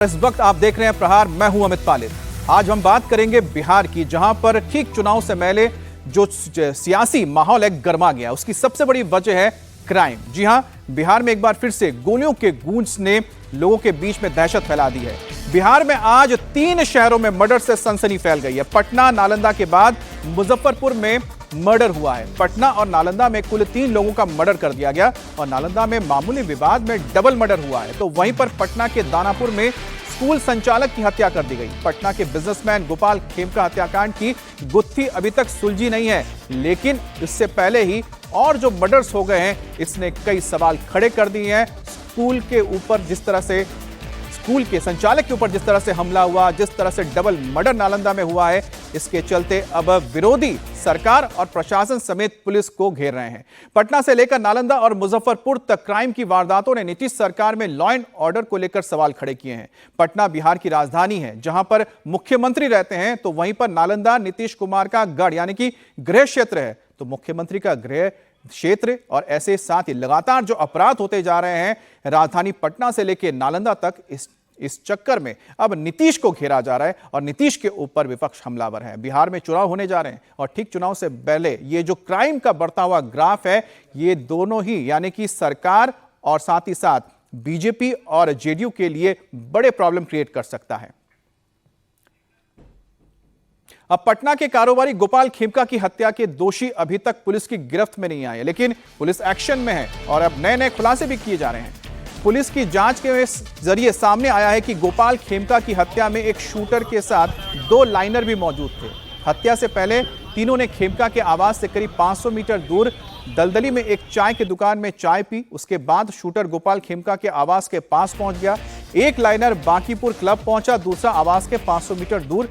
इस वक्त आप देख रहे हैं प्रहार। मैं हूं अमित पालित। आज हम बात करेंगे बिहार की, जहां पर ठीक चुनाव से पहले जो सियासी माहौल है गर्मा गया। उसकी सबसे बड़ी वजह है क्राइम। जी हां, बिहार में एक बार फिर से गोलियों के गूंज ने लोगों के बीच में दहशत फैला दी है। बिहार में आज 3 शहरों में मर्डर से सनसनी फैल गई है। पटना, नालंदा के बाद मुजफ्फरपुर में मर्डर हुआ है। पटना और नालंदा में कुल 3 लोगों का मर्डर कर दिया गया और नालंदा में मामूली विवाद में डबल मर्डर हुआ है। तो वहीं पर पटना के दानापुर में स्कूल संचालक की हत्या कर दी गई। पटना के बिजनेसमैन गोपाल खेमका हत्याकांड की गुत्थी अभी तक सुलझी नहीं है, लेकिन इससे पहले ही और जो मर्डर्स हो गए हैं, इसने कई सवाल खड़े कर दिए हैं। स्कूल के संचालक के ऊपर जिस तरह से हमला हुआ, जिस तरह से डबल मर्डर नालंदा में हुआ है, इसके चलते अब विरोधी सरकार और प्रशासन समेत पुलिस को घेर रहे हैं। पटना से लेकर नालंदा और मुजफ्फरपुर तक क्राइम की वारदातों ने नीतीश सरकार में लॉ एंड ऑर्डर को लेकर सवाल खड़े किए हैं। पटना बिहार की राजधानी है, जहां पर मुख्यमंत्री रहते हैं, तो वहीं पर नालंदा नीतीश कुमार का गढ़ यानी कि गृह क्षेत्र है। तो मुख्यमंत्री का गृह क्षेत्र और ऐसे साथ ही लगातार जो अपराध होते जा रहे हैं राजधानी पटना से लेकर नालंदा तक, इस चक्कर में अब नीतीश को घेरा जा रहा है और नीतीश के ऊपर विपक्ष हमलावर है। बिहार में चुनाव होने जा रहे हैं और ठीक चुनाव से पहले ये जो क्राइम का बढ़ता हुआ ग्राफ है, ये दोनों ही यानी कि सरकार और साथ ही साथ बीजेपी और जेडीयू के लिए बड़े प्रॉब्लम क्रिएट कर सकता है। अब पटना के कारोबारी गोपाल खेमका की हत्या के दोषी अभी तक पुलिस की गिरफ्त में नहीं आए, लेकिन पुलिस एक्शन में है और अब नए नए खुलासे भी किए जा रहे हैं। पुलिस की जांच के जरिए सामने आया है कि गोपाल खेमका की हत्या में एक शूटर के साथ 2 लाइनर भी मौजूद थे। हत्या से पहले तीनों ने खेमका के आवास से करीब 500 मीटर दूर दलदली में एक चाय की दुकान में चाय पी। उसके बाद शूटर गोपाल खेमका के आवास के पास पहुंच गया। एक लाइनर बांकीपुर क्लब पहुंचा, दूसरा आवास के 500 मीटर दूर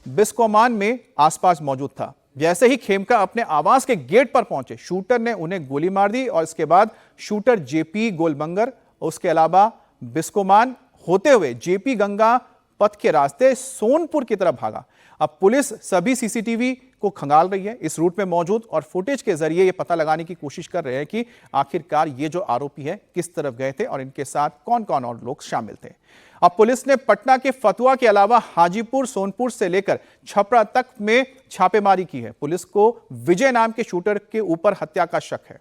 बिस्कोमान में आसपास मौजूद था। जैसे ही खेमका अपने आवास के गेट पर पहुंचे, शूटर ने उन्हें गोली मार दी और इसके बाद शूटर जेपी गोलबंगर, उसके अलावा बिस्कोमान होते हुए जेपी गंगा पथ के रास्ते सोनपुर की तरफ भागा। अब पुलिस सभी सीसीटीवी को खंगाल रही है इस रूट में मौजूद और फुटेज के जरिए यह पता लगाने की कोशिश कर रहे हैं कि आखिरकार ये जो आरोपी है किस तरफ गए थे और इनके साथ कौन कौन और लोग शामिल थे। अब पुलिस ने पटना के फतुहा के अलावा हाजीपुर, सोनपुर से लेकर छपरा तक में छापेमारी की है। पुलिस को विजय नाम के शूटर के ऊपर हत्या का शक है।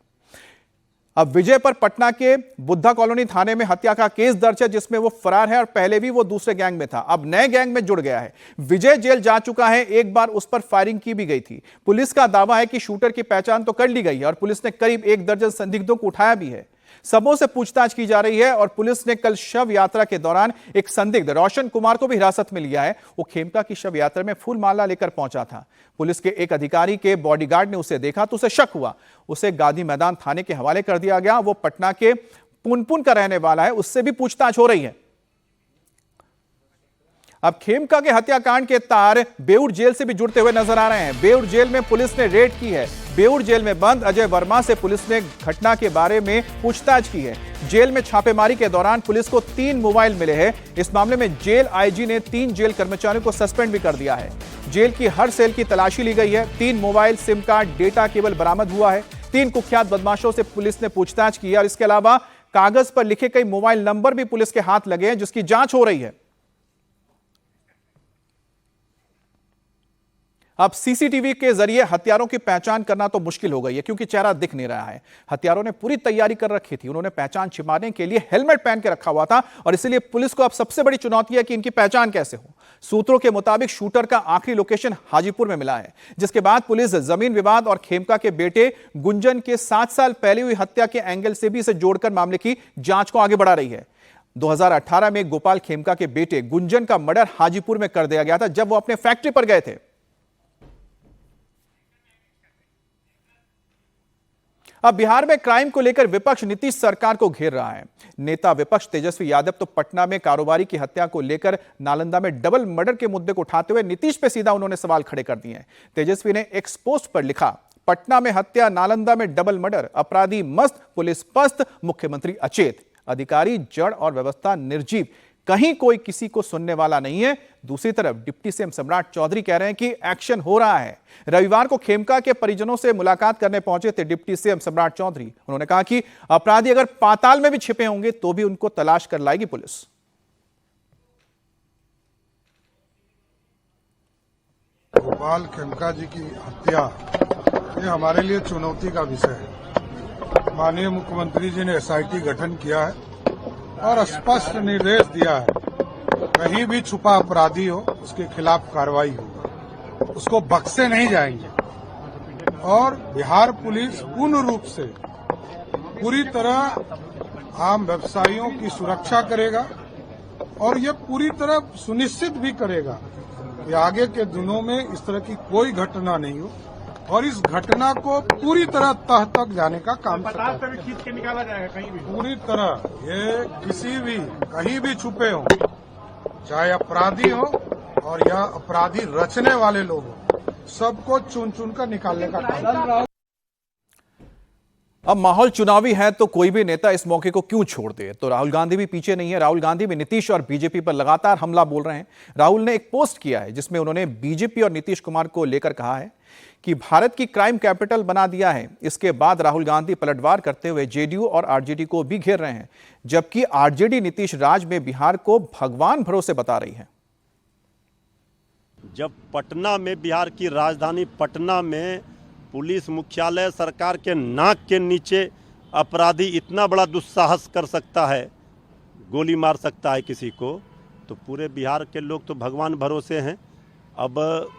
अब विजय पर पटना के बुद्धा कॉलोनी थाने में हत्या का केस दर्ज है, जिसमें वो फरार है और पहले भी वो दूसरे गैंग में था, अब नए गैंग में जुड़ गया है। विजय जेल जा चुका है, एक बार उस पर फायरिंग की भी गई थी। पुलिस का दावा है कि शूटर की पहचान तो कर ली गई है और पुलिस ने करीब 1 दर्जन संदिग्धों को उठाया भी है। सबों से पूछताछ की जा रही है और पुलिस ने कल शव यात्रा के दौरान एक संदिग्ध रोशन कुमार को भी हिरासत में लिया है। वो खेमका की शव यात्रा में फूल माला लेकर पहुंचा था। पुलिस के एक अधिकारी के बॉडीगार्ड ने उसे देखा तो उसे शक हुआ, उसे गांधी मैदान थाने के हवाले कर दिया गया। वो पटना के पुनपुन का रहने वाला है, उससे भी पूछताछ हो रही है। अब खेमका के हत्याकांड के तार बेउर जेल से भी जुड़ते हुए नजर आ रहे हैं। बेउर जेल में पुलिस ने रेड की है। बेउर जेल में बंद अजय वर्मा से पुलिस ने घटना के बारे में पूछताछ की है। जेल में छापेमारी के दौरान पुलिस को 3 मोबाइल मिले हैं। इस मामले में जेल आईजी ने 3 जेल कर्मचारियों को सस्पेंड भी कर दिया है। जेल की हर सेल की तलाशी ली गई है। 3 mobile, SIM card, data cable बरामद हुआ है। 3 कुख्यात बदमाशों से पुलिस ने पूछताछ की है और इसके अलावा कागज पर लिखे कई मोबाइल नंबर भी पुलिस के हाथ लगे हैं, जिसकी जांच हो रही है। अब सीसीटीवी के जरिए हत्यारों की पहचान करना तो मुश्किल हो गई है, क्योंकि चेहरा दिख नहीं रहा है। हत्यारों ने पूरी तैयारी कर रखी थी। उन्होंने पहचान छिपाने के लिए हेलमेट पहन के रखा हुआ था और इसलिए पुलिस को अब सबसे बड़ी चुनौती है कि इनकी पहचान कैसे हो। सूत्रों के मुताबिक शूटर का आखिरी लोकेशन हाजीपुर में मिला है, जिसके बाद पुलिस जमीन विवाद और खेमका के बेटे गुंजन के 7 साल पहले हुई हत्या के एंगल से भी इसे जोड़कर मामले की जांच को आगे बढ़ा रही है। 2018 में गोपाल खेमका के बेटे गुंजन का मर्डर हाजीपुर में कर दिया गया था, जब वो अपने फैक्ट्री पर गए थे। अब बिहार में क्राइम को लेकर विपक्ष नीतीश सरकार को घेर रहा है। नेता विपक्ष तेजस्वी यादव तो पटना में कारोबारी की हत्या को लेकर नालंदा में डबल मर्डर के मुद्दे को उठाते हुए नीतीश पे सीधा उन्होंने सवाल खड़े कर दिए हैं। तेजस्वी ने एक्स पोस्ट पर लिखा, पटना में हत्या, नालंदा में डबल मर्डर, अपराधी मस्त, पुलिस पस्त, मुख्यमंत्री अचेत, अधिकारी जड़ और व्यवस्था निर्जीव, कहीं कोई किसी को सुनने वाला नहीं है। दूसरी तरफ डिप्टी सीएम सम्राट चौधरी कह रहे हैं कि एक्शन हो रहा है। रविवार को खेमका के परिजनों से मुलाकात करने पहुंचे थे डिप्टी सीएम सम्राट चौधरी। उन्होंने कहा कि अपराधी अगर पाताल में भी छिपे होंगे तो भी उनको तलाश कर लाएगी पुलिस। गोपाल खेमका जी की हत्या ये हमारे लिए चुनौती का विषय है। माननीय मुख्यमंत्री जी ने एसआईटी गठन किया है और स्पष्ट निर्देश दिया है, कहीं भी छुपा अपराधी हो उसके खिलाफ कार्रवाई होगी, उसको बख्शे नहीं जाएंगे। और बिहार पुलिस पूर्ण रूप से पूरी तरह आम व्यवसायियों की सुरक्षा करेगा और ये पूरी तरह सुनिश्चित भी करेगा कि आगे के दिनों में इस तरह की कोई घटना नहीं हो और इस घटना को पूरी तरह तह तक जाने का काम खींच के निकाला जाएगा कहीं भी। पूरी तरह ये किसी भी कहीं भी छुपे हो, चाहे अपराधी हो और या अपराधी रचने वाले लोग हो, सबको चुन चुन कर निकालने का काम। अब माहौल चुनावी है तो कोई भी नेता इस मौके को क्यों छोड़ दे, तो राहुल गांधी भी पीछे नहीं है। राहुल गांधी भी नीतीश और बीजेपी पर लगातार हमला बोल रहे हैं। राहुल ने एक पोस्ट किया है जिसमें उन्होंने बीजेपी और नीतीश कुमार को लेकर कहा है कि भारत की क्राइम कैपिटल बना दिया है। इसके बाद राहुल गांधी पलटवार करते हुए जेडीयू और आरजेडी को भी घेर रहे हैं, जबकि आरजेडी नीतीश राज में बिहार को भगवान भरोसे बता रही है। जब पटना में, बिहार की राजधानी पटना में पुलिस मुख्यालय सरकार के नाक के नीचे अपराधी इतना बड़ा दुस्साहस कर सकता है, गोली मार सकता है किसी को, तो पूरे बिहार के लोग तो भगवान भरोसे हैं। अब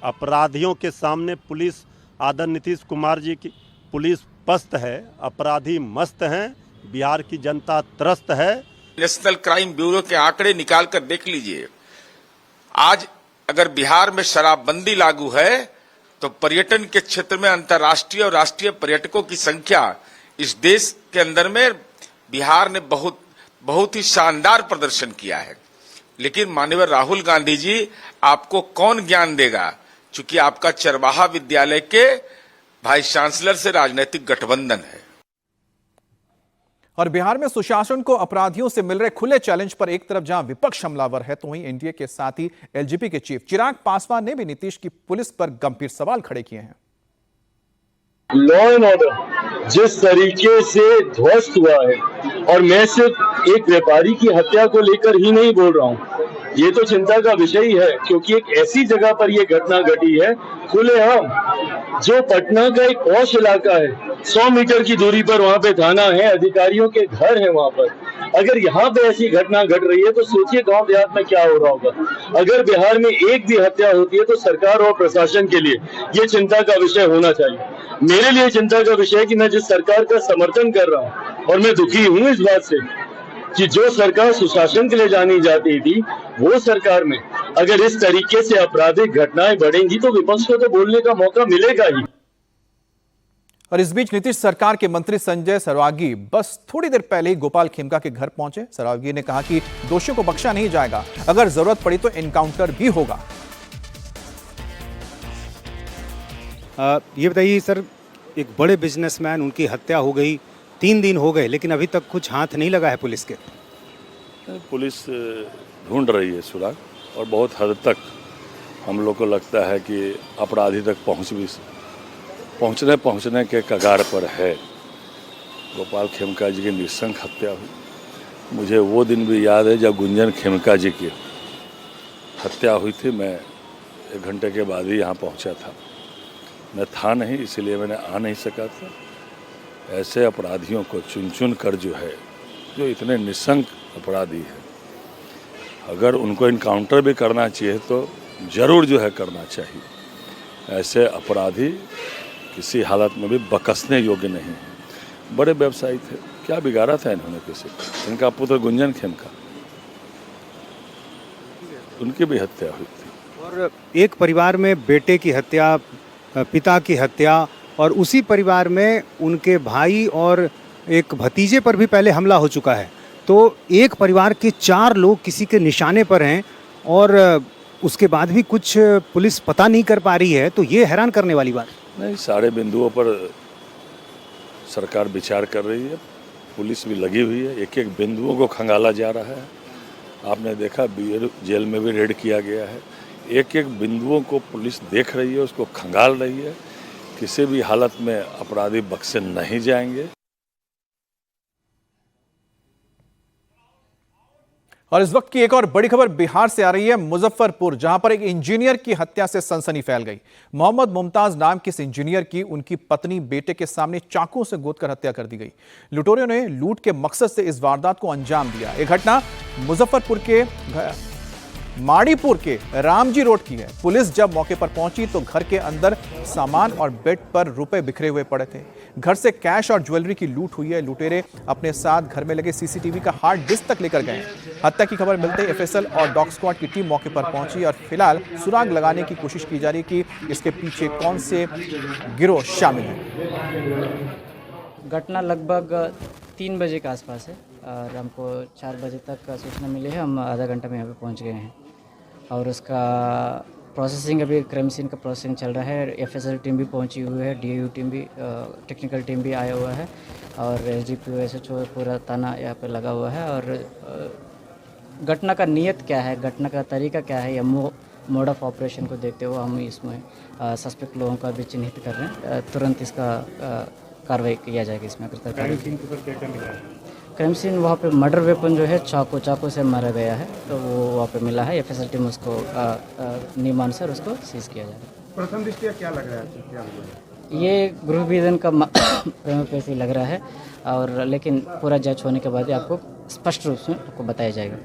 अपराधियों के सामने पुलिस, आदरणीय नीतीश कुमार जी की पुलिस पस्त है, अपराधी मस्त हैं, बिहार की जनता त्रस्त है। नेशनल क्राइम ब्यूरो के आंकड़े निकाल कर देख लीजिए। आज अगर बिहार में शराबबंदी लागू है तो पर्यटन के क्षेत्र में अंतर्राष्ट्रीय और राष्ट्रीय पर्यटकों की संख्या इस देश के अंदर में बिहार ने बहुत ही शानदार प्रदर्शन किया है। लेकिन माननीय राहुल गांधी जी, आपको कौन ज्ञान देगा, चूंकि आपका चरवाहा विद्यालय के वाइस चांसलर से राजनीतिक गठबंधन है। और बिहार में सुशासन को अपराधियों से मिल रहे खुले चैलेंज पर एक तरफ जहां विपक्ष हमलावर है, तो वहीं एनडीए के साथ ही एलजेपी के चीफ चिराग पासवान ने भी नीतीश की पुलिस पर गंभीर सवाल खड़े किए हैं। लॉ एंड ऑर्डर जिस तरीके से ध्वस्त हुआ है, और मैं सिर्फ एक व्यापारी की हत्या को लेकर ही नहीं बोल रहा हूँ, ये तो चिंता का विषय ही है, क्योंकि एक ऐसी जगह पर यह घटना घटी है खुलेआम, जो पटना का एक पॉश इलाका है, 100 मीटर की दूरी पर वहाँ पे थाना है, अधिकारियों के घर है वहाँ पर। अगर यहाँ पे ऐसी घटना घट रही है तो सोचिए गांव देहात में क्या हो रहा होगा। अगर बिहार में एक भी हत्या होती है तो सरकार और प्रशासन के लिए ये चिंता का विषय होना चाहिए। मेरे लिए चिंता का विषय है कि मैं जिस सरकार का समर्थन कर रहा हूँ, और मैं दुखी हूँ इस बात से कि जो सरकार सुशासन के लिए जानी जाती थी, वो सरकार में अगर इस तरीके से आपराधिक घटनाएं बढ़ेंगी तो विपक्ष को तो बोलने का मौका मिलेगा ही। और इस बीच नीतीश सरकार के मंत्री संजय सरवागी बस थोड़ी देर पहले ही गोपाल खेमका के घर पहुंचे। सरवागी ने कहा कि दोषियों को बख्शा नहीं जाएगा, अगर जरूरत पड़ी तो एनकाउंटर भी होगा। ये बताइए सर, एक बड़े बिजनेसमैन, उनकी हत्या हो गई, 3 दिन हो गए, लेकिन अभी तक कुछ हाथ नहीं लगा है पुलिस के। पुलिस ढूंढ रही है सुराग, और बहुत हद तक हम लोग को लगता है कि अपराधी तक पहुंचने के कगार पर है। गोपाल खेमका जी की नृशंस हत्या हुई। मुझे वो दिन भी याद है जब गुंजन खेमका जी की हत्या हुई थी। मैं 1 घंटे के बाद ही यहाँ पहुँचा था। मैं था नहीं, इसलिए मैंने आ नहीं सका था। ऐसे अपराधियों को चुन चुन कर जो है, जो इतने निशंक अपराधी हैं, अगर उनको इनकाउंटर भी करना चाहिए तो ज़रूर जो है करना चाहिए। ऐसे अपराधी किसी हालत में भी बकसने योग्य नहीं है। बड़े व्यवसायी थे, क्या बिगाड़ा था इन्होंने किसी को। इनका पुत्र गुंजन खेमका, उनकी भी हत्या हुई थी। और एक परिवार में बेटे की हत्या, पिता की हत्या, और उसी परिवार में उनके भाई और एक भतीजे पर भी पहले हमला हो चुका है। तो एक परिवार के 4 लोग किसी के निशाने पर हैं, और उसके बाद भी कुछ पुलिस पता नहीं कर पा रही है, तो ये हैरान करने वाली बात नहीं। सारे बिंदुओं पर सरकार विचार कर रही है, पुलिस भी लगी हुई है, एक एक बिंदुओं को खंगाला जा रहा है। आपने देखा बीएड जेल में भी रेड किया गया है। एक एक बिंदुओं को पुलिस देख रही है, उसको खंगाल रही है। किसी भी हालत में अपराधी बख्शे नहीं जाएंगे। और इस वक्त की एक और बड़ी खबर बिहार से आ रही है। मुजफ्फरपुर, जहां पर एक इंजीनियर की हत्या से सनसनी फैल गई। मोहम्मद मुमताज नाम के इस इंजीनियर की उनकी पत्नी बेटे के सामने चाकू से गोदकर हत्या कर दी गई। लुटेरों ने लूट के मकसद से इस वारदात को अंजाम दिया। यह घटना मुजफ्फरपुर के माड़ीपुर के रामजी रोड की है। पुलिस जब मौके पर पहुंची तो घर के अंदर सामान और बेड पर रुपए बिखरे हुए पड़े थे। घर से कैश और ज्वेलरी की लूट हुई है। लुटेरे अपने साथ घर में लगे सीसीटीवी का हार्ड डिस्क तक लेकर गए। हत्या की खबर मिलते ही एफएसएल और डॉग स्क्वाड की टीम मौके पर पहुंची और फिलहाल सुराग लगाने की कोशिश की जा रही है कि इसके पीछे कौन से गिरोह शामिल हैं। घटना लगभग 3 बजे के आसपास है और हमको 4 बजे तक सूचना मिली है। हम आधा घंटा में यहाँ पे पहुँच गए हैं और उसका प्रोसेसिंग, अभी क्राइम सीन का प्रोसेसिंग चल रहा है। एफएसएल टीम भी पहुंची हुई है, डीएयू टीम भी, टेक्निकल टीम भी आया हुआ है और एसडीपीओ एसएचओ पूरा थाना यहाँ पे लगा हुआ है। और घटना का नियत क्या है, घटना का तरीका क्या है, या मोड ऑफ ऑपरेशन को देखते हुए हम इसमें सस्पेक्ट लोगों का भी चिन्हित कर रहे हैं। तुरंत इसका कार्रवाई किया जाएगी इसमें। क्राइम सीन वहाँ पे मर्डर वेपन जो है चाकू से मारा गया है, तो वो वहाँ पे मिला है। एफएसएल टीम उसको नियमानुसार उसको सीज किया जाएगा। प्रथम दृष्टया क्या लग रहा है, क्या हुआ? ये गृह विधेयन का पैसे लग रहा है, और लेकिन पूरा जांच होने के बाद ही आपको स्पष्ट रूप से आपको बताया जाएगा।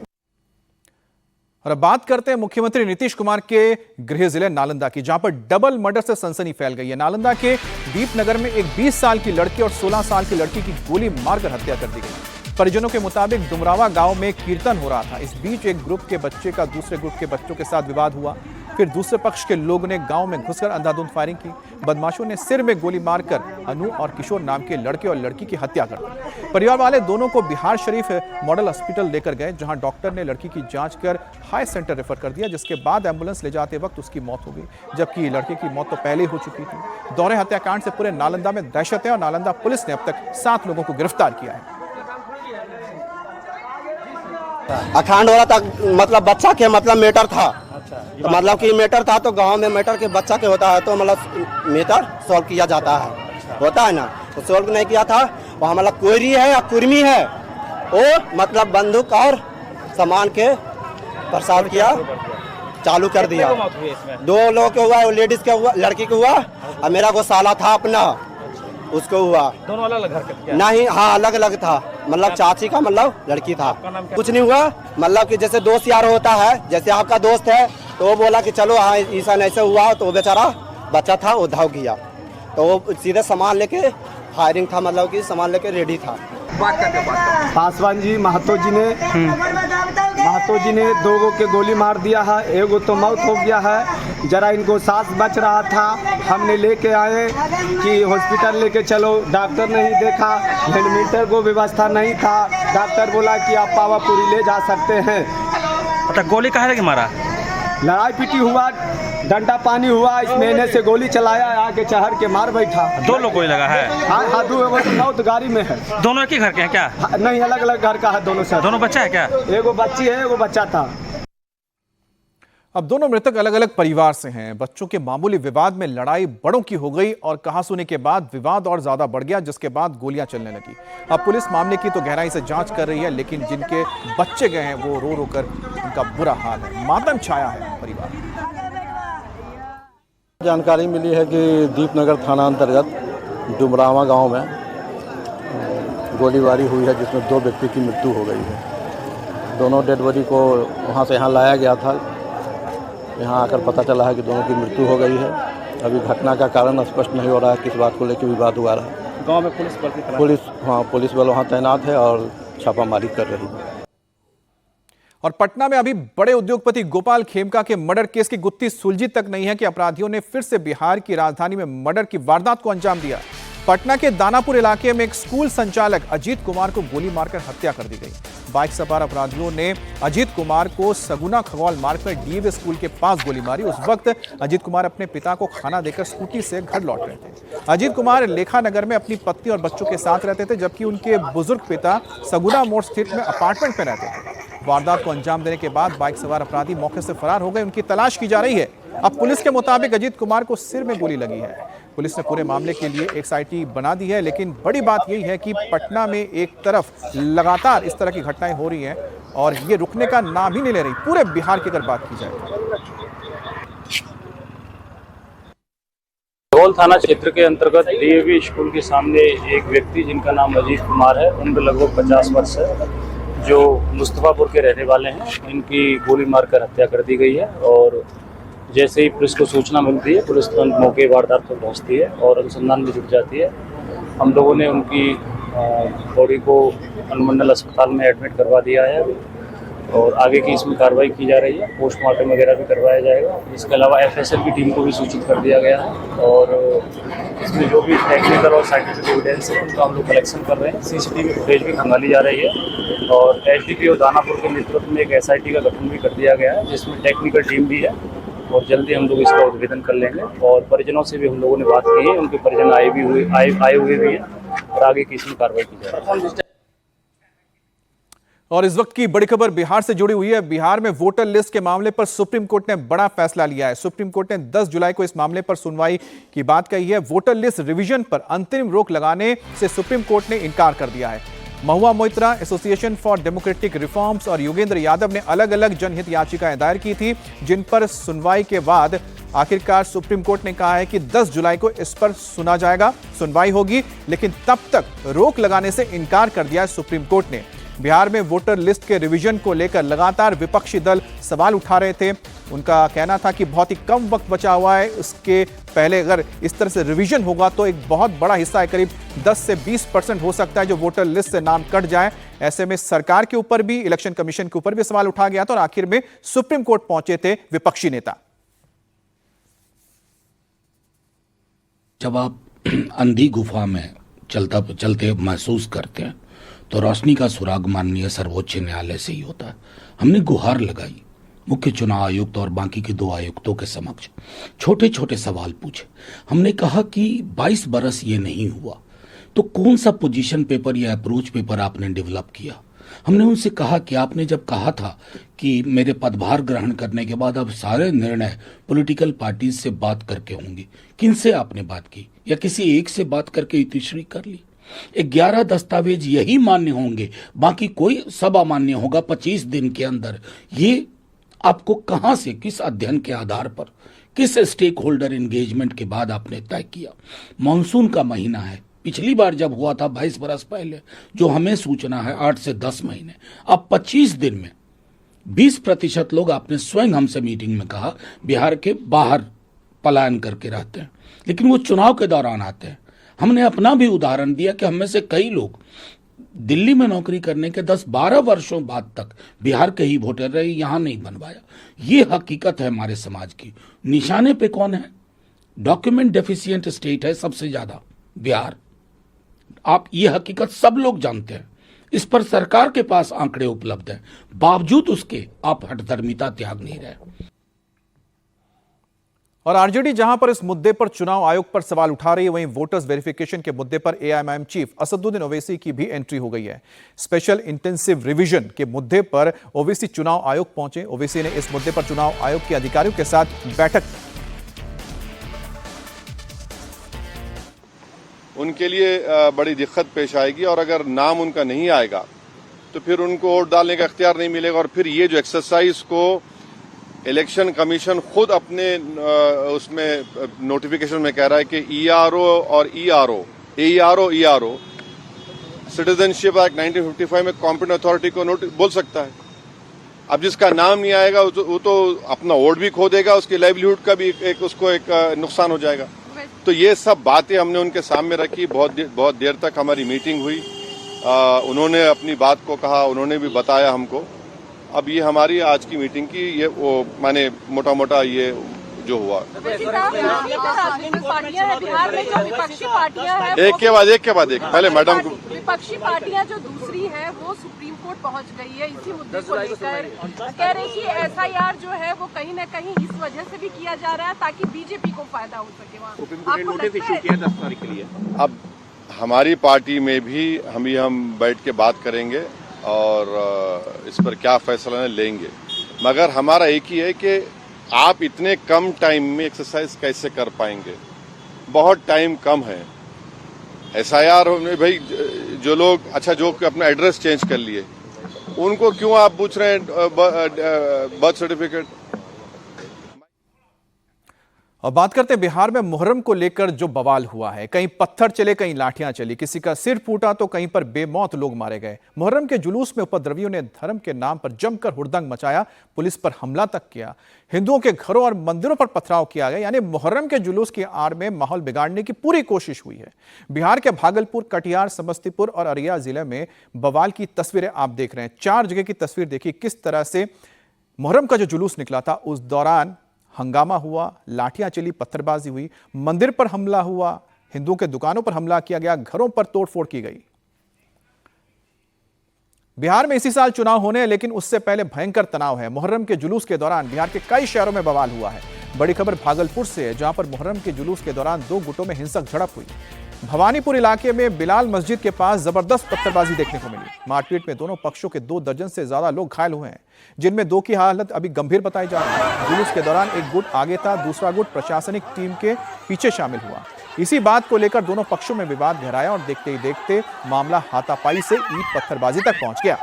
और अब बात करते हैं मुख्यमंत्री नीतीश कुमार के गृह जिले नालंदा की, जहां पर डबल मर्डर से सनसनी फैल गई है। नालंदा के दीपनगर में एक 20 साल की लड़की और 16 साल की लड़की की गोली मारकर हत्या कर दी गई। परिजनों के मुताबिक डुमरावा गांव में कीर्तन हो रहा था। इस बीच एक ग्रुप के बच्चे का दूसरे ग्रुप के बच्चों के साथ विवाद हुआ। फिर दूसरे पक्ष के लोगों ने गांव में घुसकर अंधाधुंध फायरिंग की। बदमाशों ने सिर में गोली मारकर अनु और किशोर नाम के लड़के और लड़की की हत्या कर दी। परिवार वाले दोनों को बिहार शरीफ मॉडल हॉस्पिटल लेकर गए, जहां डॉक्टर ने लड़की की जांच कर हाई सेंटर रेफर कर दिया, जिसके बाद एम्बुलेंस ले जाते वक्त उसकी मौत हो गई, जबकि लड़के की मौत तो पहले ही हो चुकी थी। दोहरे हत्याकांड से पूरे नालंदा में दहशत है और नालंदा पुलिस ने अब तक 7 लोगों को गिरफ्तार किया है। अखंड हो रहा था, मतलब बच्चा के मतलब मैटर था। तो मतलब कि मैटर था, तो गांव में मैटर के बच्चा के होता है तो मतलब मैटर सॉल्व किया जाता है, होता है ना। तो सॉल्व नहीं किया था, वहाँ मतलब कोयरी है या कुर्मी है, वो मतलब बंदूक और सामान के प्रसाद किया, चालू कर दिया। 2 लोगों के हुआ, लेडीज के हुआ, लड़की को हुआ, और मेरा को साला था अपना, उसको हुआ। दोनों अलग अलग घर के? नहीं, हाँ अलग अलग था, मतलब चाची का मतलब लड़की था। कुछ नहीं हुआ, मतलब कि जैसे दोस्त यार होता है, जैसे आपका दोस्त है तो वो बोला कि चलो हाँ ऐसा ऐसे हुआ, तो वो बेचारा बच्चा था, वो धाव गया, तो वो सीधे सामान लेके फायरिंग था, मतलब कि सामान लेके रेडी था। पासवान जी महतो जी ने 2 गो के गोली मार दिया है, एगो तो मौत हो गया है। जरा इनको सांस बच रहा था, हमने लेके आए कि हॉस्पिटल लेके चलो, डॉक्टर नहीं देखा, वेंटिलेटर को व्यवस्था नहीं था, डॉक्टर बोला कि आप पावापुरी ले जा सकते हैं। अच्छा, गोली कहाँ लगी मारा? लड़ाई पीटी हुआ, डंडा पानी हुआ, इस महीने से गोली चलाया, आगे चढ़ के मार बैठा। 2 लोग गोली लगा है? हाँ, 2 मौत गाड़ी में है। दोनों एक ही घर के हैं क्या? नहीं, अलग अलग घर का है दोनों से। दोनों बच्चा है क्या? एगो बच्ची है, एगो बच्चा था। अब दोनों मृतक अलग अलग परिवार से हैं। बच्चों के मामूली विवाद में लड़ाई बड़ों की हो गई और कहासुनी के बाद विवाद और ज्यादा बढ़ गया, जिसके बाद गोलियां चलने लगी। अब पुलिस मामले की तो गहराई से जांच कर रही है, लेकिन जिनके बच्चे गए हैं वो रो रो कर उनका बुरा हाल है, मातम छाया है परिवार। जानकारी मिली है कि दीपनगर थाना अंतर्गत डुमरावा गांव में गोलीबारी हुई है, जिसमें 2 व्यक्ति की मृत्यु हो गई है। दोनों डेड बॉडी को वहां से यहाँ लाया गया था। यहाँ आकर पता चला है कि दोनों की मृत्यु हो गई है। अभी घटना का कारण स्पष्ट नहीं हो रहा है, किस बात को लेकर विवाद हुआ रहा है। गांव में पुलिस बल वहाँ तैनात है और छापामारी कर रही है। और पटना में अभी बड़े उद्योगपति गोपाल खेमका के मर्डर केस की गुत्थी सुलझी तक नहीं है कि अपराधियों ने फिर से बिहार की राजधानी में मर्डर की वारदात को अंजाम दिया। पटना के दानापुर इलाके में एक स्कूल संचालक अजीत कुमार को गोली मारकर हत्या कर दी गई। बाइक सवार अपराधियों ने अजीत कुमार को सगुना खगौल मार्ग पर डीएवी स्कूल के पास गोली मारी। उस वक्त अजीत कुमार अपने पिता को खाना देकर स्कूटी से घर लौट रहे थे। अजीत कुमार लेखा नगर में अपनी पत्नी और बच्चों के साथ रहते थे, जबकि उनके बुजुर्ग पिता सगुना मोड़ स्थित में अपार्टमेंट में रहते थे। वारदात को अंजाम देने के बाद बाइक सवार अपराधी मौके से फरार हो गए। उनकी तलाश की जा रही है। अब पुलिस के मुताबिक अजीत कुमार को सिर में गोली लगी है। पुलिस ने पूरे मामले के लिए एक SIT बना दी है, लेकिन बड़ी बात यही है कि पटना में एक तरफ लगातार इस तरह की घटनाएं हो रही हैं और ये रुकने का नाम ही नहीं ले रही, पूरे बिहार की अगर बात की जाए। ढोल थाना क्षेत्र के अंतर्गत DAV स्कूल के सामने एक व्यक्ति जिनका नाम अजीत कुमार है, उम्र लगभग 50 वर्ष है, जो मुस्तफापुर के रहने वाले हैं, इनकी गोली मारकर हत्या कर दी गई है। और जैसे ही पुलिस को सूचना मिलती है, पुलिस तुरंत मौके वारदात पर पहुंचती है और अनुसंधान में जुट जाती है। हम लोगों ने उनकी बॉडी को अनुमंडल अस्पताल में एडमिट करवा दिया है और आगे की इसमें कार्रवाई की जा रही है, पोस्टमार्टम वगैरह भी करवाया जाएगा। इसके अलावा FSL की टीम को भी सूचित कर दिया गया है और इसमें जो भी टेक्निकल और साइंटिफिक एविडेंस है उनका हम लोग कलेक्शन कर रहे हैं। CCTV फुटेज भी खंगाली जा रही है और SDPO दानापुर के नेतृत्व में एक SIT का गठन भी कर दिया गया है, जिसमें टेक्निकल टीम भी है और जल्दी हम लोग इसका उद्भेदन कर लेंगे। और परिजनों से भी हम लोगों ने बात की है, उनके परिजन आए हुए भी हैं और आगे की इसमें कार्रवाई की जाएगी। और इस वक्त की बड़ी खबर बिहार से जुड़ी हुई है। बिहार में वोटर लिस्ट के मामले पर सुप्रीम कोर्ट ने बड़ा फैसला लिया है। सुप्रीम कोर्ट ने 10 जुलाई को इस मामले पर सुनवाई की बात कही है। वोटर लिस्ट रिवीजन पर अंतरिम रोक लगाने से सुप्रीम कोर्ट ने इनकार कर दिया है। Mahua Moitra association for democratic reforms और योगेंद्र यादव ने अलग अलग जनहित याचिकाएं दायर की थी, जिन पर सुनवाई के बाद आखिरकार सुप्रीम कोर्ट ने कहा है कि 10 जुलाई को इस पर सुना जाएगा, सुनवाई होगी, लेकिन तब तक रोक लगाने से इनकार कर दिया है सुप्रीम कोर्ट ने। बिहार में वोटर लिस्ट के रिवीजन को लेकर लगातार विपक्षी दल सवाल उठा रहे थे। उनका कहना था कि बहुत ही कम वक्त बचा हुआ है, इसके पहले अगर इस तरह से रिवीजन होगा तो एक बहुत बड़ा हिस्सा है, करीब 10 से 20% हो सकता है जो वोटर लिस्ट से नाम कट जाए। ऐसे में सरकार के ऊपर भी, इलेक्शन कमीशन के ऊपर भी सवाल उठा गया था और आखिर में सुप्रीम कोर्ट पहुंचे थे विपक्षी नेता। जब आप अंधी गुफा में चलते महसूस करते हैं तो रोशनी का सुराग माननीय सर्वोच्च न्यायालय से ही होता है। हमने गुहार लगाई मुख्य चुनाव आयुक्त और बाकी के 2 आयुक्तों के समक्ष, छोटे छोटे सवाल पूछे। हमने कहा कि 22 बरस ये नहीं हुआ तो कौन सा पोजीशन पेपर या अप्रोच पेपर आपने डेवलप किया। हमने उनसे कहा कि आपने जब कहा था कि मेरे पदभार ग्रहण करने के बाद अब सारे निर्णय पॉलिटिकल पार्टी से बात करके होंगे, किनसे आपने बात की या किसी एक से बात करके इतिश्री कर ली। 11 दस्तावेज यही मान्य होंगे, बाकी कोई सब अमान्य होगा 25 दिन के अंदर। ये आपको कहां से, किस अध्ययन के आधार पर, किस स्टेक होल्डर एंगेजमेंट के बाद आपने तय किया। मानसून का महीना है, पिछली बार जब हुआ था 22 बरस पहले, जो हमें सूचना है 8 से 10 महीने। अब 25 दिन में 20% लोग आपने स्वयं हमसे मीटिंग में कहा बिहार के बाहर पलायन करके रहते हैं, लेकिन वो चुनाव के दौरान आते हैं। हमने अपना भी उदाहरण दिया कि हम में से कई लोग दिल्ली में नौकरी करने के 10-12 वर्षों बाद तक बिहार के ही वोटर रहे, यहां नहीं बनवाया। ये हकीकत है हमारे समाज की। निशाने पे कौन है? डॉक्यूमेंट डेफिशिएंट स्टेट है सबसे ज्यादा बिहार। आप ये हकीकत सब लोग जानते हैं, इस पर सरकार के पास आंकड़े उपलब्ध हैं, बावजूद उसके आप हठधर्मिता त्याग नहीं रहे। और आरजेडी जहां पर इस मुद्दे पर चुनाव आयोग पर सवाल उठा रही है, वहीं वोटर्स वेरिफिकेशन के मुद्दे पर एआईएमआईएम चीफ असदुद्दीन ओवैसी की भी एंट्री हो गई है। स्पेशल इंटेंसिव रिवीजन के मुद्दे पर ओवैसी चुनाव आयोग पहुंचे। ओवैसी ने इस मुद्दे पर चुनाव आयोग के अधिकारियों के साथ बैठक की। उनके लिए बड़ी दिक्कत पेश आएगी और अगर नाम उनका नहीं आएगा तो फिर उनको वोट डालने का इख्तियार नहीं मिलेगा। और फिर ये जो एक्सरसाइज को इलेक्शन कमीशन खुद अपने उसमें नोटिफिकेशन में कह रहा है कि ईआरओ और ईआरओ सिटीजनशिप एक्ट 1955 में कॉम्पिटेंट अथॉरिटी को बोल सकता है। अब जिसका नाम नहीं आएगा वो तो अपना वोट भी खो देगा, उसकी लाइवलीहुड का भी उसको एक नुकसान हो जाएगा। तो ये सब बातें हमने उनके सामने रखी। बहुत देर तक हमारी मीटिंग हुई। उन्होंने अपनी बात को कहा, उन्होंने भी बताया हमको। अब ये हमारी आज की मीटिंग की ये वो माने मोटा मोटा ये जो हुआ। पार्टियां हैं बिहार में, जो विपक्षी पार्टियां हैं, एक के बाद एक पहले मैडम को। विपक्षी पार्टियां जो दूसरी है वो सुप्रीम कोर्ट पहुंच गई है इसी मुद्दे को लेकर। कह रही कि एसआईआर जो है वो कहीं न कहीं इस वजह से भी किया जा रहा है ताकि बीजेपी को फायदा हो सके। वहाँ नोटिस इशू किया 10 तारीख के लिए। अब हमारी पार्टी में भी हम बैठ के बात करेंगे और इस पर क्या फैसला लेंगे, मगर हमारा एक ही है कि आप इतने कम टाइम में एक्सरसाइज कैसे कर पाएंगे। बहुत टाइम कम है। एसआईआर में भाई जो लोग जो अपना एड्रेस चेंज कर लिए उनको क्यों आप पूछ रहे हैं बर्थ सर्टिफिकेट। और बात करते हैं बिहार में मुहर्रम को लेकर जो बवाल हुआ है। कहीं पत्थर चले, कहीं लाठियां चली, किसी का सिर फूटा तो कहीं पर बेमौत लोग मारे गए। मुहर्रम के जुलूस में उपद्रवियों ने धर्म के नाम पर जमकर हुड़दंग मचाया, पुलिस पर हमला तक किया, हिंदुओं के घरों और मंदिरों पर पथराव किया गया। यानी मुहर्रम के जुलूस की आड़ में माहौल बिगाड़ने की पूरी कोशिश हुई है। बिहार के भागलपुर, कटिहार, समस्तीपुर और अररिया जिले में बवाल की तस्वीरें आप देख रहे हैं। 4 जगह की तस्वीर देखिए, किस तरह से मुहर्रम का जो जुलूस निकला था उस दौरान हंगामा हुआ, लाठियां चली, पत्थरबाजी हुई, मंदिर पर हमला हुआ, हिंदुओं के दुकानों पर हमला किया गया, घरों पर तोड़फोड़ की गई। बिहार में इसी साल चुनाव होने हैं, लेकिन उससे पहले भयंकर तनाव है। मुहर्रम के जुलूस के दौरान बिहार के कई शहरों में बवाल हुआ है। बड़ी खबर भागलपुर से है, जहां पर मुहर्रम के जुलूस के दौरान 2 गुटों में हिंसक झड़प हुई। भवानीपुर इलाके में बिलाल मस्जिद के पास जबरदस्त पत्थरबाजी देखने को मिली। मारपीट में दोनों पक्षों के 2 दर्जन से ज्यादा लोग घायल हुए हैं, जिनमें 2 की हालत अभी गंभीर बताई जा रही है। जुलूस के दौरान एक गुट आगे था, दूसरा गुट प्रशासनिक टीम के पीछे शामिल हुआ। इसी बात को लेकर दोनों पक्षों में विवाद गहराया और देखते ही देखते मामला हाथापाई से ईंट पत्थरबाजी तक पहुंच गया।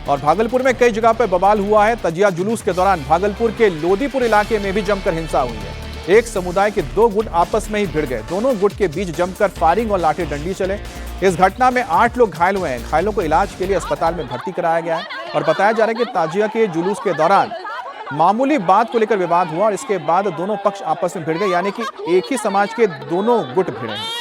और भागलपुर में कई जगह पर बवाल हुआ है। तजिया जुलूस के दौरान भागलपुर के लोदीपुर इलाके में भी जमकर हिंसा हुई है। एक समुदाय के 2 गुट आपस में ही भिड़ गए। दोनों गुट के बीच जमकर फायरिंग और लाठी डंडी चले। इस घटना में 8 लोग घायल हुए हैं। घायलों को इलाज के लिए अस्पताल में भर्ती कराया गया है और बताया जा रहा है कि ताजिया के जुलूस के दौरान मामूली बात को लेकर विवाद हुआ और इसके बाद दोनों पक्ष आपस में भिड़ गए, यानी कि एक ही समाज के दोनों गुट भिड़े हैं।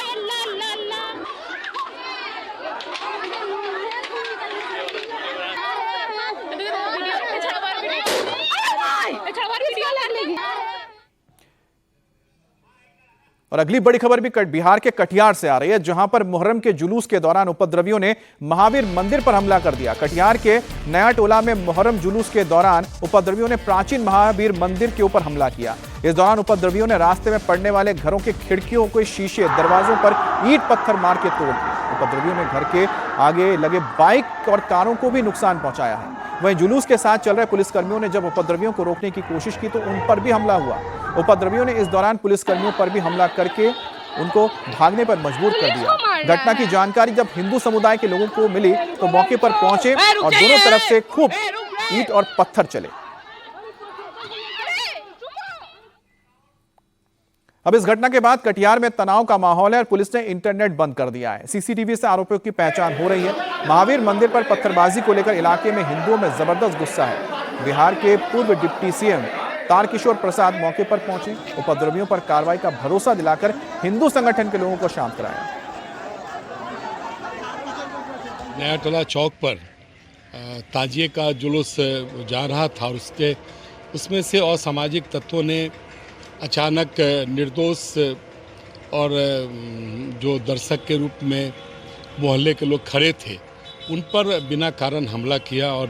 और अगली बड़ी खबर भी बिहार के कटिहार से आ रही है, जहां पर मुहर्रम के जुलूस के दौरान उपद्रवियों ने महावीर मंदिर पर हमला कर दिया। कटिहार के नया टोला में मुहर्रम जुलूस के दौरान उपद्रवियों ने प्राचीन महावीर मंदिर के ऊपर हमला किया। इस दौरान उपद्रवियों ने रास्ते में पड़ने वाले घरों के खिड़कियों के शीशे, दरवाजों पर ईंट पत्थर मार के तोड़ दिए। उपद्रवियों ने घर के आगे लगे बाइक और कारों को भी नुकसान पहुंचाया है। वहीं जुलूस के साथ चल रहे पुलिसकर्मियों ने जब उपद्रवियों को रोकने की कोशिश की तो उन पर भी हमला हुआ। उपद्रवियों ने इस दौरान पुलिसकर्मियों पर भी हमला करके उनको भागने पर मजबूर कर दिया। घटना की जानकारी जब हिंदू समुदाय के लोगों को मिली तो मौके पर पहुंचे और दोनों तरफ से खूब ईंट और पत्थर चले। अब इस घटना के बाद कटिहार में तनाव का माहौल है और पुलिस ने इंटरनेट बंद कर दिया है। सीसीटीवी से आरोपियों की पहचान हो रही है। महावीर मंदिर पर पत्थरबाजी को लेकर इलाके में हिंदुओं में जबरदस्त गुस्सा है। बिहार के पूर्व डिप्टी सीएम तारकिशोर प्रसाद मौके पर पहुंचे, उपद्रवियों पर कार्रवाई का भरोसा दिलाकर हिंदू संगठन के लोगों को शांत कराया। नया टोला चौक पर ताजिए का जुलूस जा रहा था और उसमें से असामाजिक तत्वों ने अचानक निर्दोष और जो दर्शक के रूप में मोहल्ले के लोग खड़े थे उन पर बिना कारण हमला किया और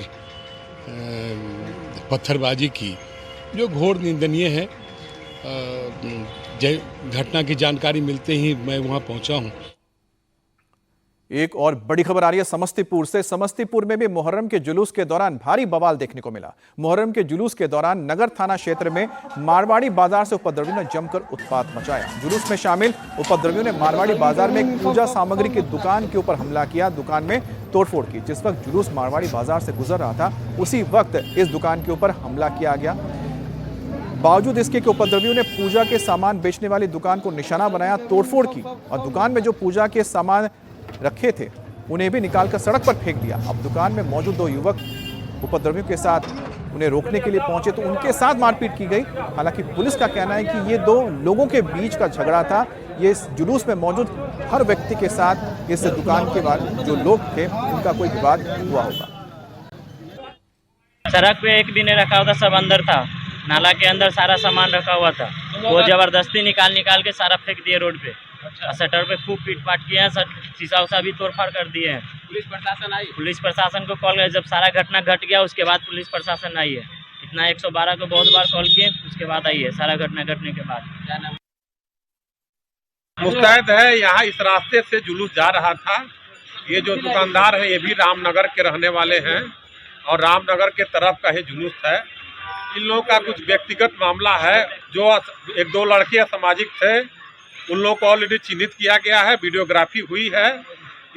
पत्थरबाजी की, जो घोर निंदनीय है। घटना की जानकारी मिलते ही मैं वहां पहुंचा हूं। एक और बड़ी खबर आ रही है समस्तीपुर से। समस्तीपुर में भी मुहर्रम के जुलूस के दौरान भारी बवाल देखने को मिला। मुहर्रम के जुलूस के दौरान नगर थाना क्षेत्र में मारवाड़ी बाजार से उपद्रवियों ने जमकर उत्पात मचाया। जुलूस में शामिल उपद्रवियों ने मारवाड़ी बाजार में एक पूजा सामग्री की दुकान के ऊपर हमला किया, दुकान में तोड़फोड़ की। जिस वक्त जुलूस मारवाड़ी बाजार से गुजर रहा था उसी वक्त इस दुकान के ऊपर हमला किया गया। बावजूद इसके कि उपद्रवियों ने पूजा के सामान बेचने वाली दुकान को निशाना बनाया, तोड़फोड़ की और दुकान में जो पूजा के सामान रखे थे उन्हें भी निकालकर सड़क पर फेंक दिया। अब दुकान में मौजूद 2 युवक उपद्रवियों के साथ उन्हें रोकने के लिए पहुंचे तो उनके साथ मारपीट की गई। हालांकि पुलिस का कहना है कि ये 2 लोगों के बीच का झगड़ा था। ये इस जुलूस में मौजूद हर व्यक्ति के साथ इस दुकान के बाद जो लोग थे उनका कोई विवाद हुआ होगा। सड़क पे एक भी नहीं रखा हुआ था, सब अंदर था। नाला के अंदर सारा सामान रखा हुआ था, वो जबरदस्ती निकाल के सारा फेंक दिए रोड पे। शटर पे खूब पीट पाट किए हैं, शीशा उसा भी तोड़फाड़ कर दिए हैं। पुलिस प्रशासन को कॉल किया, जब सारा घटना घट गया उसके बाद पुलिस प्रशासन आई है। इतना 112 को बहुत बार कॉल किए, उसके बाद आई है सारा घटना घटने के बाद। मुस्तैद है, यहाँ इस रास्ते से जुलूस जा रहा था। ये जो दुकानदार है ये भी रामनगर के रहने वाले हैं और रामनगर के तरफ का ही जुलूस है। इन लोगों का कुछ व्यक्तिगत मामला है। जो एक दो लड़के असामाजिक थे उन लोगों को ऑलरेडी चिन्हित किया गया है, वीडियोग्राफी हुई है।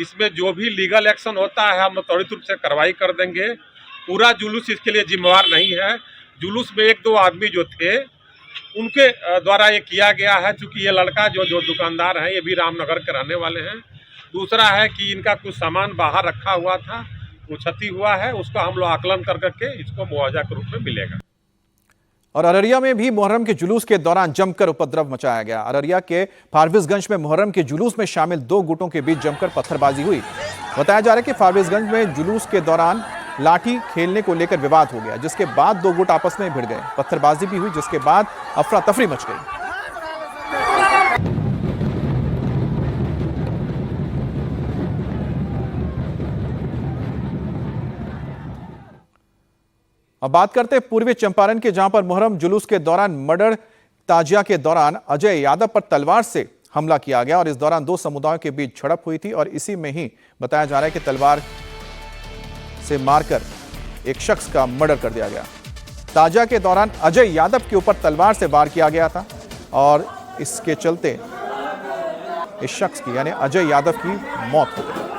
इसमें जो भी लीगल एक्शन होता है हम त्वरित रूप से कार्रवाई कर देंगे। पूरा जुलूस इसके लिए जिम्मेवार नहीं है। जुलूस में एक दो आदमी जो थे उनके द्वारा ये किया गया है। चूँकि ये लड़का जो दुकानदार हैं ये भी रामनगर के रहने वाले हैं। दूसरा है कि इनका कुछ सामान बाहर रखा हुआ था, वो क्षति हुआ है, उसका हम लोग आकलन कर करके इसको मुआवजा के रूप में मिलेगा। और अररिया में भी मुहर्रम के जुलूस के दौरान जमकर उपद्रव मचाया गया। अररिया के फारबिसगंज में मुहर्रम के जुलूस में शामिल दो गुटों के बीच जमकर पत्थरबाजी हुई। बताया जा रहा है कि फारबिसगंज में जुलूस के दौरान लाठी खेलने को लेकर विवाद हो गया, जिसके बाद दो गुट आपस में भिड़ गए। पत्थरबाजी भी हुई, जिसके बाद अफरा तफरी मच गई। अब बात करते हैं पूर्वी चंपारण के, जहां पर मुहर्रम जुलूस के दौरान मर्डर ताजिया के दौरान अजय यादव पर तलवार से हमला किया गया और इस दौरान दो समुदायों के बीच झड़प हुई थी और इसी में ही बताया जा रहा है कि तलवार से मारकर एक शख्स का मर्डर कर दिया गया। ताजिया के दौरान अजय यादव के ऊपर तलवार से वार किया गया था और इसके चलते इस शख्स की यानी अजय यादव की मौत हो गई।